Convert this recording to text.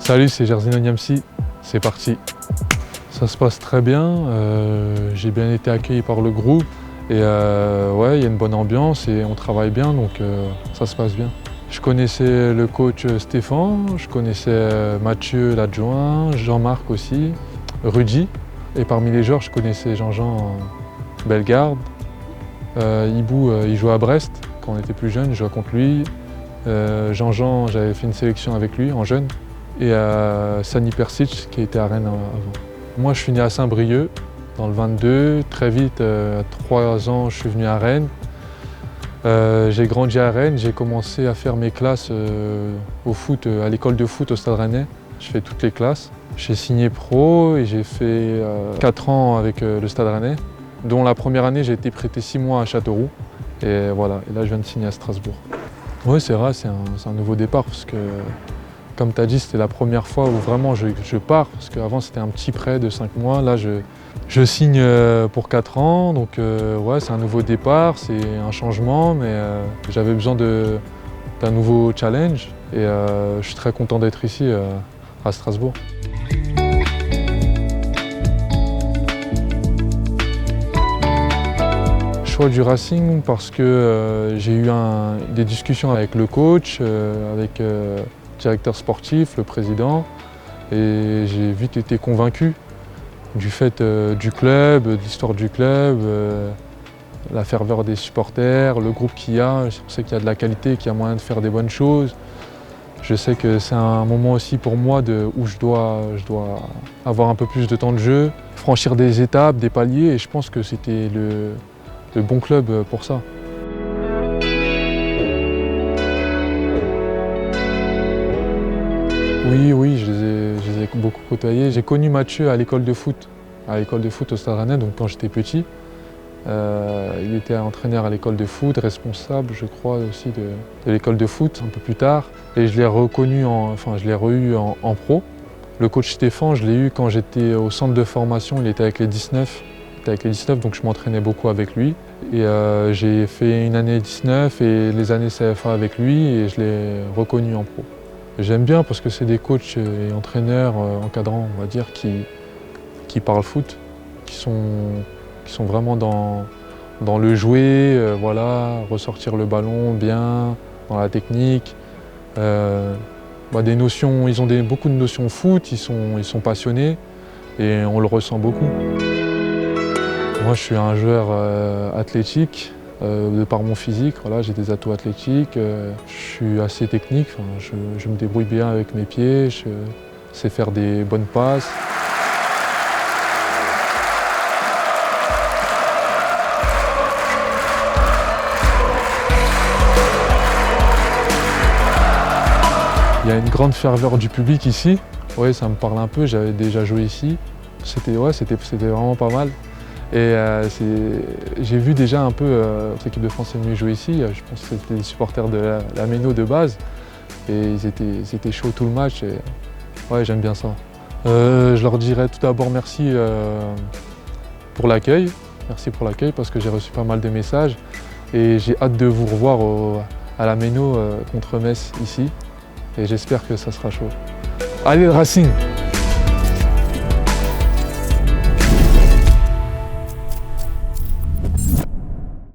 Salut, c'est Jerzino Niamsi, c'est parti. Ça se passe très bien, j'ai bien été accueilli par le groupe et ouais, il y a une bonne ambiance et on travaille bien, donc ça se passe bien. Je connaissais le coach Stéphane, je connaissais Mathieu l'adjoint, Jean-Marc aussi, Rudy, et parmi les joueurs, je connaissais Jean-Jean Bellegarde. Ibou, il jouait à Brest quand on était plus jeune, je jouais contre lui. Jean-Jean, j'avais fait une sélection avec lui en jeune. Et Sani Persic qui était à Rennes avant. Moi je suis né à Saint-Brieuc dans le 22, très vite, à 3 ans je suis venu à Rennes. J'ai grandi à Rennes, j'ai commencé à faire mes classes au foot, à l'école de foot au Stade Rennais. Je fais toutes les classes. J'ai signé pro et j'ai fait 4 ans avec le Stade Rennais, dont la première année j'ai été prêté 6 mois à Châteauroux. Et voilà, et là je viens de signer à Strasbourg. Oui c'est vrai, c'est un nouveau départ parce que comme tu as dit, c'était la première fois où vraiment je pars, parce qu'avant c'était un petit prêt de 5 mois. Là, je signe pour 4 ans, donc ouais, c'est un nouveau départ, c'est un changement, mais j'avais besoin d'un nouveau challenge et je suis très content d'être ici à Strasbourg. Choix du Racing parce que j'ai eu des discussions avec le coach, avec directeur sportif, le président, et j'ai vite été convaincu du fait du club, de l'histoire du club, la ferveur des supporters, le groupe qu'il y a. Je sais qu'il y a de la qualité, qu'il y a moyen de faire des bonnes choses. Je sais que c'est un moment aussi pour moi où je dois avoir un peu plus de temps de jeu, franchir des étapes, des paliers, et je pense que c'était le bon club pour ça. Oui, je les ai beaucoup côtoyés. J'ai connu Mathieu à l'école de foot au Stade Rennais, donc quand j'étais petit. Il était entraîneur à l'école de foot, responsable, je crois, aussi de l'école de foot un peu plus tard. Et je l'ai reconnu, je l'ai re-eu en pro. Le coach Stéphane, je l'ai eu quand j'étais au centre de formation, il était avec les 19. Donc je m'entraînais beaucoup avec lui. Et j'ai fait une année 19 et les années CFA avec lui et je l'ai reconnu en pro. J'aime bien parce que c'est des coachs et entraîneurs, encadrants, on va dire, qui parlent foot, qui sont vraiment dans le jouer, voilà, ressortir le ballon bien, dans la technique. Des notions, ils ont beaucoup de notions foot, ils sont passionnés et on le ressent beaucoup. Moi, je suis un joueur athlétique. De par mon physique, voilà, j'ai des atouts athlétiques, je suis assez technique, je me débrouille bien avec mes pieds, je sais faire des bonnes passes. Il y a une grande ferveur du public ici, ouais, ça me parle un peu, j'avais déjà joué ici, c'était vraiment pas mal. Et j'ai vu déjà un peu l'équipe de France est venue jouer ici, je pense que c'était des supporters de la Méno de base et ils étaient chauds tout le match et ouais, j'aime bien ça. Je leur dirais tout d'abord merci pour l'accueil, parce que j'ai reçu pas mal de messages et j'ai hâte de vous revoir à la Méno contre Metz ici et j'espère que ça sera chaud. Allez le Racing!